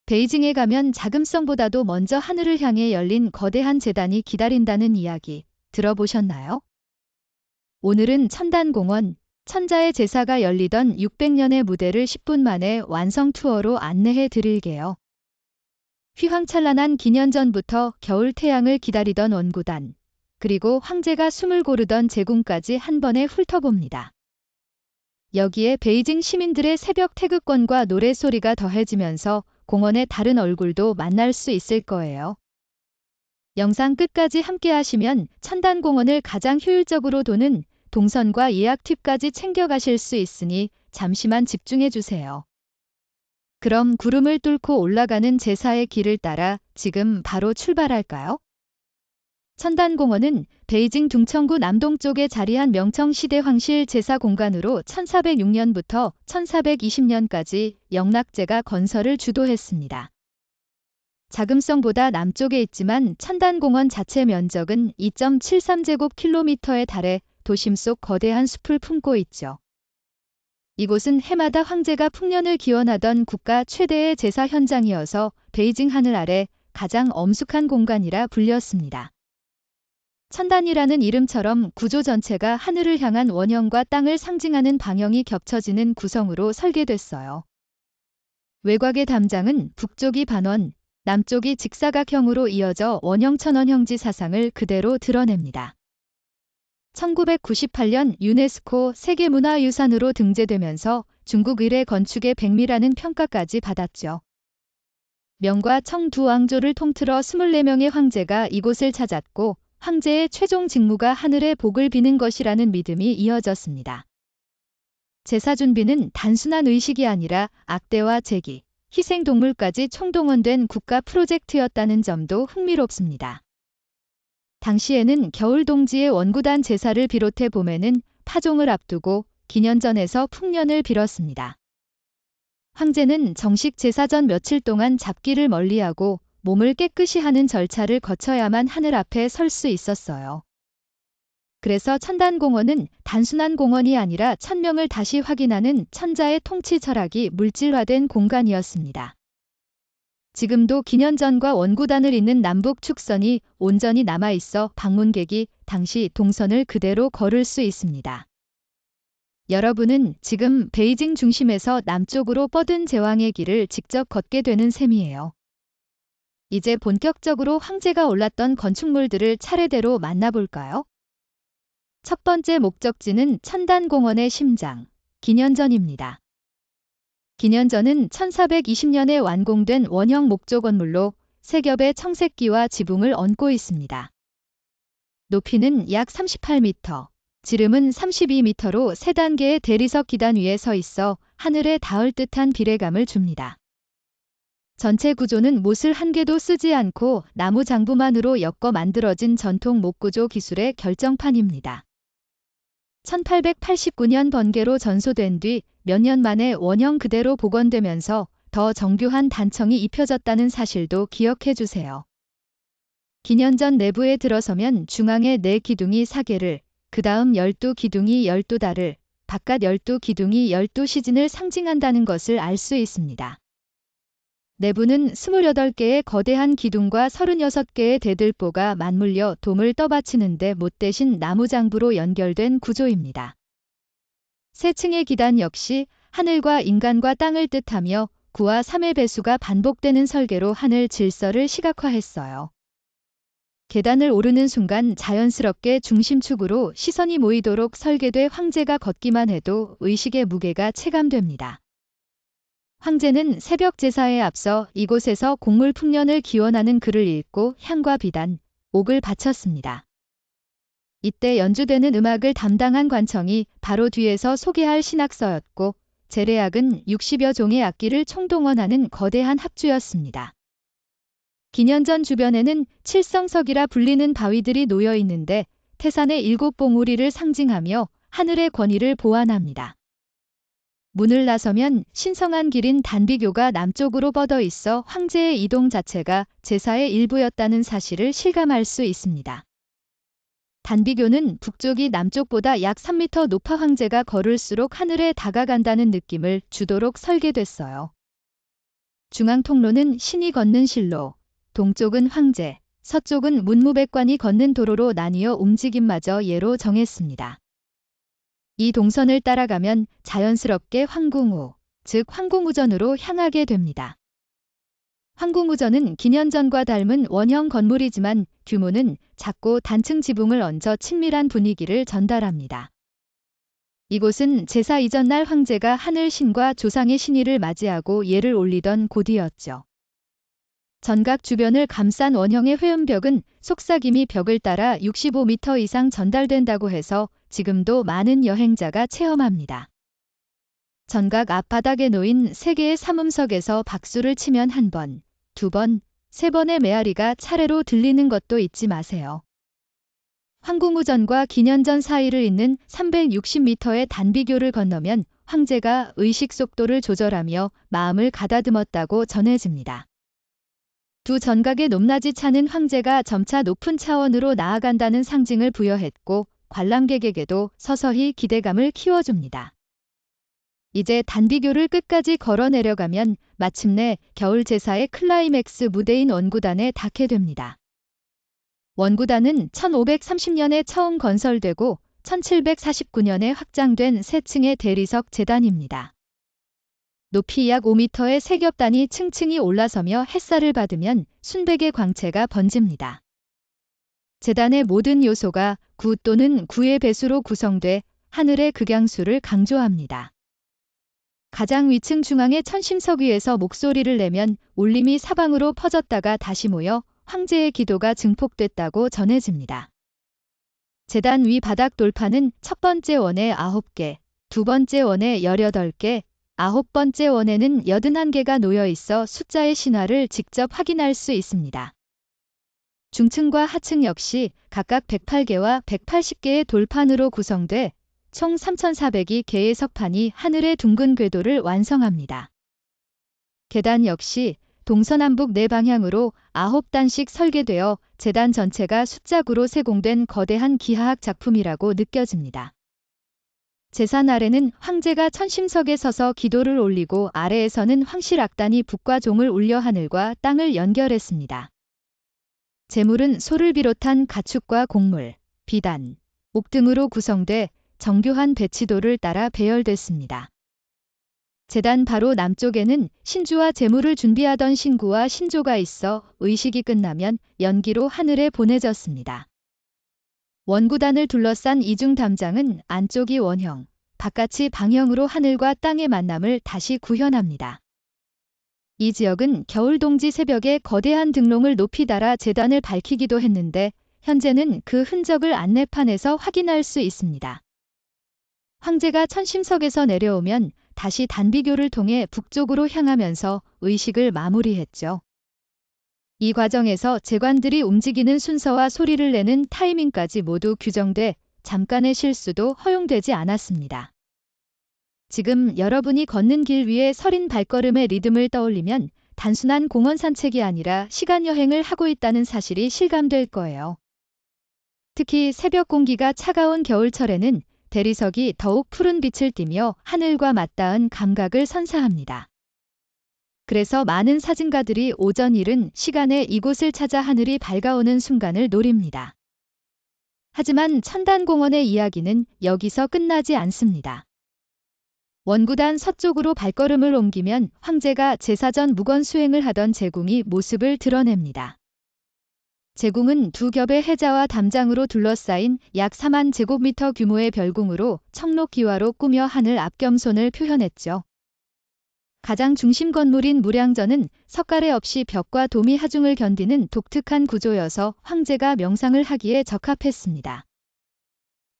베이징에 가면 자금성보다도 먼저 하늘을 향해 열린 거대한 제단이 기다린다는 이야기 들어보셨나요? 오늘은 천단공원, 천자의 제사가 열리던 600년의 무대를 10분 만에 완성 투어로 안내해 드릴게요. 휘황찬란한 기년전부터 겨울 태양을 기다리던 원구단, 그리고 황제가 숨을 고르던 제궁까지 한 번에 훑어봅니다. 여기에 베이징 시민들의 새벽 태극권과 노래소리가 더해지면서 공원의 다른 얼굴도 만날 수 있을 거예요. 영상 끝까지 함께 하시면 천단공원을 가장 효율적으로 도는 동선과 예약 팁까지 챙겨가실 수 있으니 잠시만 집중해 주세요. 그럼 구름을 뚫고 올라가는 제사의 길을 따라 지금 바로 출발할까요? 천단공원은 베이징 둥천구 남동쪽에 자리한 명청시대 황실 제사 공간으로 1406년부터 1420년까지 영락제가 건설을 주도했습니다. 자금성보다 남쪽에 있지만 천단공원 자체 면적은 2.73제곱킬로미터에 달해 도심 속 거대한 숲을 품고 있죠. 이곳은 해마다 황제가 풍년을 기원하던 국가 최대의 제사 현장이어서 베이징 하늘 아래 가장 엄숙한 공간이라 불렸습니다. 천단이라는 이름처럼 구조 전체가 하늘을 향한 원형과 땅을 상징하는 방형이 겹쳐지는 구성으로 설계됐어요. 외곽의 담장은 북쪽이 반원, 남쪽이 직사각형으로 이어져 원형 천원형지 사상을 그대로 드러냅니다. 1998년 유네스코 세계문화유산으로 등재되면서 중국 의례 건축의 백미라는 평가까지 받았죠. 명과 청 두 왕조를 통틀어 24명의 황제가 이곳을 찾았고 황제의 최종 직무가 하늘의 복을 비는 것이라는 믿음이 이어졌습니다. 제사 준비는 단순한 의식이 아니라 악대와 제기, 희생동물까지 총동원된 국가 프로젝트였다는 점도 흥미롭습니다. 당시에는 겨울 동지의 원구단 제사를 비롯해 봄에는 파종을 앞두고 기년전에서 풍년을 빌었습니다. 황제는 정식 제사 전 며칠 동안 잡기를 멀리하고 몸을 깨끗이 하는 절차를 거쳐야만 하늘 앞에 설 수 있었어요. 그래서 천단공원은 단순한 공원이 아니라 천명을 다시 확인하는 천자의 통치 철학이 물질화된 공간이었습니다. 지금도 기년전과 원구단을 잇는 남북 축선이 온전히 남아있어 방문객이 당시 동선을 그대로 걸을 수 있습니다. 여러분은 지금 베이징 중심에서 남쪽으로 뻗은 제왕의 길을 직접 걷게 되는 셈이에요. 이제 본격적으로 황제가 올랐던 건축물들을 차례대로 만나볼까요? 첫 번째 목적지는 천단공원의 심장, 기년전입니다. 기년전은 1420년에 완공된 원형 목조 건물로 세 겹의 청색기와 지붕을 얹고 있습니다. 높이는 약 38m, 지름은 32m로 3단계의 대리석 기단 위에 서 있어 하늘에 닿을 듯한 비례감을 줍니다. 전체 구조는 못을 한 개도 쓰지 않고 나무 장부만으로 엮어 만들어진 전통 목구조 기술의 결정판입니다. 1889년 번개로 전소된 뒤 몇 년 만에 원형 그대로 복원되면서 더 정교한 단청이 입혀졌다는 사실도 기억해 주세요. 기년전 내부에 들어서면 중앙에 4기둥이 4개를, 그 다음 12기둥이 12달을, 바깥 12기둥이 12시진을 상징한다는 것을 알 수 있습니다. 내부는 28개의 거대한 기둥과 36개의 대들보가 맞물려 돔을 떠받치는데 못 대신 나무장부로 연결된 구조입니다. 세 층의 기단 역시 하늘과 인간과 땅을 뜻하며 9와 3의 배수가 반복되는 설계로 하늘 질서를 시각화했어요. 계단을 오르는 순간 자연스럽게 중심축으로 시선이 모이도록 설계돼 황제가 걷기만 해도 의식의 무게가 체감됩니다. 황제는 새벽 제사에 앞서 이곳에서 곡물 풍년을 기원하는 글을 읽고 향과 비단, 옥을 바쳤습니다. 이때 연주되는 음악을 담당한 관청이 바로 뒤에서 소개할 신학서였고 제례악은 60여 종의 악기를 총동원하는 거대한 합주였습니다. 기년전 주변에는 칠성석이라 불리는 바위들이 놓여 있는데 태산의 7봉우리를 상징하며 하늘의 권위를 보완합니다. 문을 나서면 신성한 길인 단비교가 남쪽으로 뻗어 있어 황제의 이동 자체가 제사의 일부였다는 사실을 실감할 수 있습니다. 단비교는 북쪽이 남쪽보다 약 3m 높아 황제가 걸을수록 하늘에 다가간다는 느낌을 주도록 설계됐어요. 중앙 통로는 신이 걷는 실로, 동쪽은 황제, 서쪽은 문무백관이 걷는 도로로 나뉘어 움직임마저 예로 정했습니다. 이 동선을 따라가면 자연스럽게 황궁우, 즉 황궁우전으로 향하게 됩니다. 황궁우전은 기년전과 닮은 원형 건물이지만 규모는 작고 단층 지붕을 얹어 친밀한 분위기를 전달합니다. 이곳은 제사 이전날 황제가 하늘 신과 조상의 신의를 맞이하고 예를 올리던 곳이었죠. 전각 주변을 감싼 원형의 회음벽은 속삭임이 벽을 따라 65m 이상 전달된다고 해서 지금도 많은 여행자가 체험합니다. 전각 앞바닥에 놓인 3개의 삼음석에서 박수를 치면 1번, 2번, 3번의 메아리가 차례로 들리는 것도 잊지 마세요. 황궁우전과 기년전 사이를 잇는 360m의 단비교를 건너면 황제가 의식 속도를 조절하며 마음을 가다듬었다고 전해집니다. 두 전각의 높낮이 차는 황제가 점차 높은 차원으로 나아간다는 상징을 부여했고 관람객에게도 서서히 기대감을 키워줍니다. 이제 단비교를 끝까지 걸어 내려가면 마침내 겨울 제사의 클라이맥스 무대인 원구단에 닿게 됩니다. 원구단은 1530년에 처음 건설되고 1749년에 확장된 3층의 대리석 제단입니다. 높이 약 5m의 세겹단이 층층이 올라서며 햇살을 받으면 순백의 광채가 번집니다. 제단의 모든 요소가 9 또는 9의 배수로 구성돼 하늘의 극양수를 강조합니다. 가장 위층 중앙의 천심석 위에서 목소리를 내면 울림이 사방으로 퍼졌다가 다시 모여 황제의 기도가 증폭됐다고 전해집니다. 제단 위 바닥 돌판은 첫 번째 원에 9개, 두 번째 원에 18개, 9번째 원에는 81개가 놓여 있어 숫자의 신화를 직접 확인할 수 있습니다. 중층과 하층 역시 각각 108개와 180개의 돌판으로 구성돼 총 3,402개의 석판이 하늘의 둥근 궤도를 완성합니다. 계단 역시 동서남북 4방향으로 9단씩 설계되어 제단 전체가 숫자구로 세공된 거대한 기하학 작품이라고 느껴집니다. 제산 아래는 황제가 천심석에 서서 기도를 올리고 아래에서는 황실악단이 북과 종을 울려 하늘과 땅을 연결했습니다. 제물은 소를 비롯한 가축과 곡물, 비단, 옥 등으로 구성돼 정교한 배치도를 따라 배열됐습니다. 제단 바로 남쪽에는 신주와 제물을 준비하던 신구와 신조가 있어 의식이 끝나면 연기로 하늘에 보내졌습니다. 원구단을 둘러싼 이중 담장은 안쪽이 원형, 바깥이 방형으로 하늘과 땅의 만남을 다시 구현합니다. 이 지역은 겨울 동지 새벽에 거대한 등롱을 높이 달아 제단을 밝히기도 했는데 현재는 그 흔적을 안내판에서 확인할 수 있습니다. 황제가 천심석에서 내려오면 다시 단비교를 통해 북쪽으로 향하면서 의식을 마무리했죠. 이 과정에서 제관들이 움직이는 순서와 소리를 내는 타이밍까지 모두 규정돼 잠깐의 실수도 허용되지 않았습니다. 지금 여러분이 걷는 길 위에 서린 발걸음의 리듬을 떠올리면 단순한 공원 산책이 아니라 시간 여행을 하고 있다는 사실이 실감될 거예요. 특히 새벽 공기가 차가운 겨울철에는 대리석이 더욱 푸른 빛을 띠며 하늘과 맞닿은 감각을 선사합니다. 그래서 많은 사진가들이 오전 이른 시간에 이곳을 찾아 하늘이 밝아오는 순간을 노립니다. 하지만 천단공원의 이야기는 여기서 끝나지 않습니다. 원구단 서쪽으로 발걸음을 옮기면 황제가 제사전 묵원 수행을 하던 제궁이 모습을 드러냅니다. 제궁은 두 겹의 해자와 담장으로 둘러싸인 약 4만 제곱미터 규모의 별궁으로 청록기와로 꾸며 하늘 앞겸손을 표현했죠. 가장 중심 건물인 무량전은 석가래 없이 벽과 도미 하중을 견디는 독특한 구조여서 황제가 명상을 하기에 적합했습니다.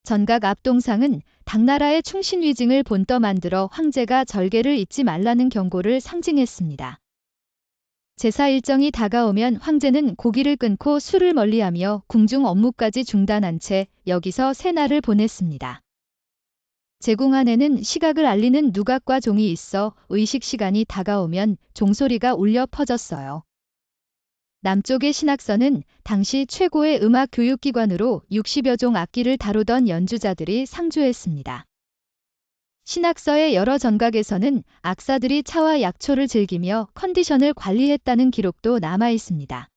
전각 앞동상은 당나라의 충신위증을 본떠 만들어 황제가 절개를 잊지 말라는 경고를 상징했습니다. 제사 일정이 다가오면 황제는 고기를 끊고 술을 멀리하며 궁중 업무까지 중단한 채 여기서 새 날을 보냈습니다. 제궁 안에는 시각을 알리는 누각과 종이 있어 의식 시간이 다가오면 종소리가 울려 퍼졌어요. 남쪽의 신학선은 당시 최고의 음악 교육기관으로 60여 종 악기를 다루던 연주자들이 상주했습니다. 신학서의 여러 전각에서는 악사들이 차와 약초를 즐기며 컨디션을 관리했다는 기록도 남아 있습니다.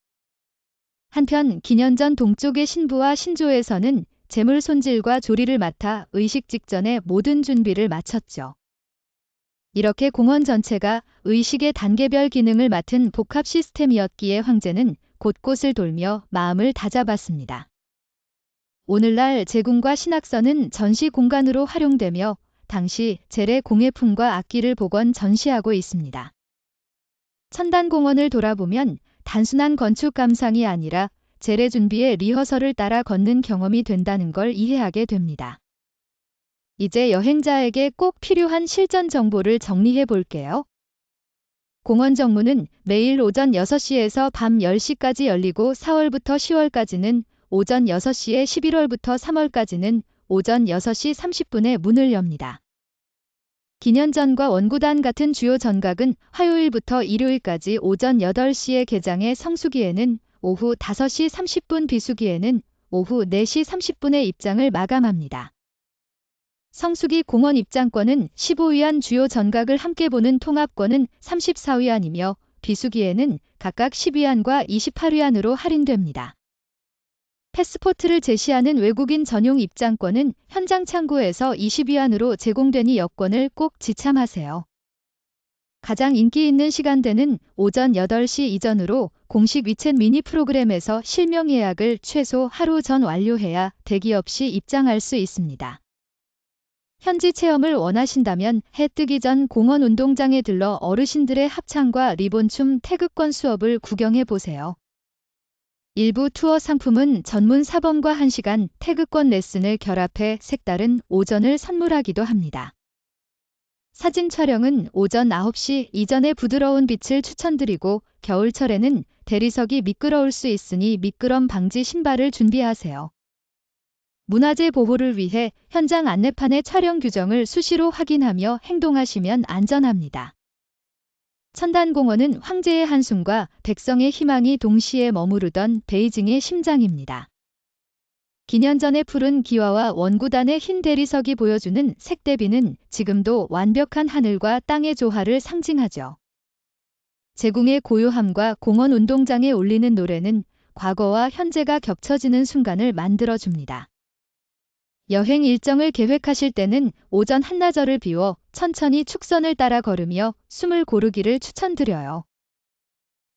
한편 기년전 동쪽의 신부와 신조에서는 제물 손질과 조리를 맡아 의식 직전에 모든 준비를 마쳤죠. 이렇게 공원 전체가 의식의 단계별 기능을 맡은 복합 시스템이었기에 황제는 곳곳을 돌며 마음을 다잡았습니다. 오늘날 제궁과 신학서는 전시 공간으로 활용되며 당시 젤의 공예품과 악기를 복원 전시하고 있습니다. 천단공원을 돌아보면 단순한 건축 감상이 아니라 젤의 준비의 리허설을 따라 걷는 경험이 된다는 걸 이해하게 됩니다. 이제 여행자에게 꼭 필요한 실전 정보를 정리해 볼게요. 공원 정문은 매일 오전 6시에서 밤 10시까지 열리고 4월부터 10월까지는 오전 6시에 11월부터 3월까지는 오전 6시 30분에 문을 엽니다. 기년전과 원구단 같은 주요 전각은 화요일부터 일요일까지 오전 8시에 개장해 성수기에는 오후 5시 30분, 비수기에는 오후 4시 30분에 입장을 마감합니다. 성수기 공원 입장권은 15위안, 주요 전각을 함께 보는 통합권은 34위안이며 비수기에는 각각 10위안과 28위안으로 할인됩니다. 패스포트를 제시하는 외국인 전용 입장권은 현장 창구에서 20위안으로 제공되니 여권을 꼭 지참하세요. 가장 인기 있는 시간대는 오전 8시 이전으로 공식 위챗 미니 프로그램에서 실명 예약을 최소 하루 전 완료해야 대기 없이 입장할 수 있습니다. 현지 체험을 원하신다면 해 뜨기 전 공원 운동장에 들러 어르신들의 합창과 리본춤 태극권 수업을 구경해 보세요. 일부 투어 상품은 전문 사범과 1시간 태극권 레슨을 결합해 색다른 오전을 선물하기도 합니다. 사진 촬영은 오전 9시 이전에 부드러운 빛을 추천드리고 겨울철에는 대리석이 미끄러울 수 있으니 미끄럼 방지 신발을 준비하세요. 문화재 보호를 위해 현장 안내판의 촬영 규정을 수시로 확인하며 행동하시면 안전합니다. 천단공원은 황제의 한숨과 백성의 희망이 동시에 머무르던 베이징의 심장입니다. 기년전의 푸른 기와와 원구단의 흰 대리석이 보여주는 색대비는 지금도 완벽한 하늘과 땅의 조화를 상징하죠. 제궁의 고요함과 공원 운동장에 울리는 노래는 과거와 현재가 겹쳐지는 순간을 만들어줍니다. 여행 일정을 계획하실 때는 오전 한나절을 비워 천천히 축선을 따라 걸으며 숨을 고르기를 추천드려요.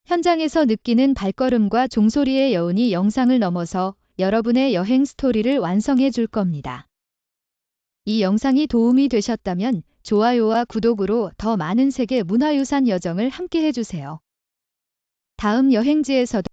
현장에서 느끼는 발걸음과 종소리의 여운이 영상을 넘어서 여러분의 여행 스토리를 완성해 줄 겁니다. 이 영상이 도움이 되셨다면 좋아요와 구독으로 더 많은 세계 문화유산 여정을 함께 해주세요. 다음 여행지에서도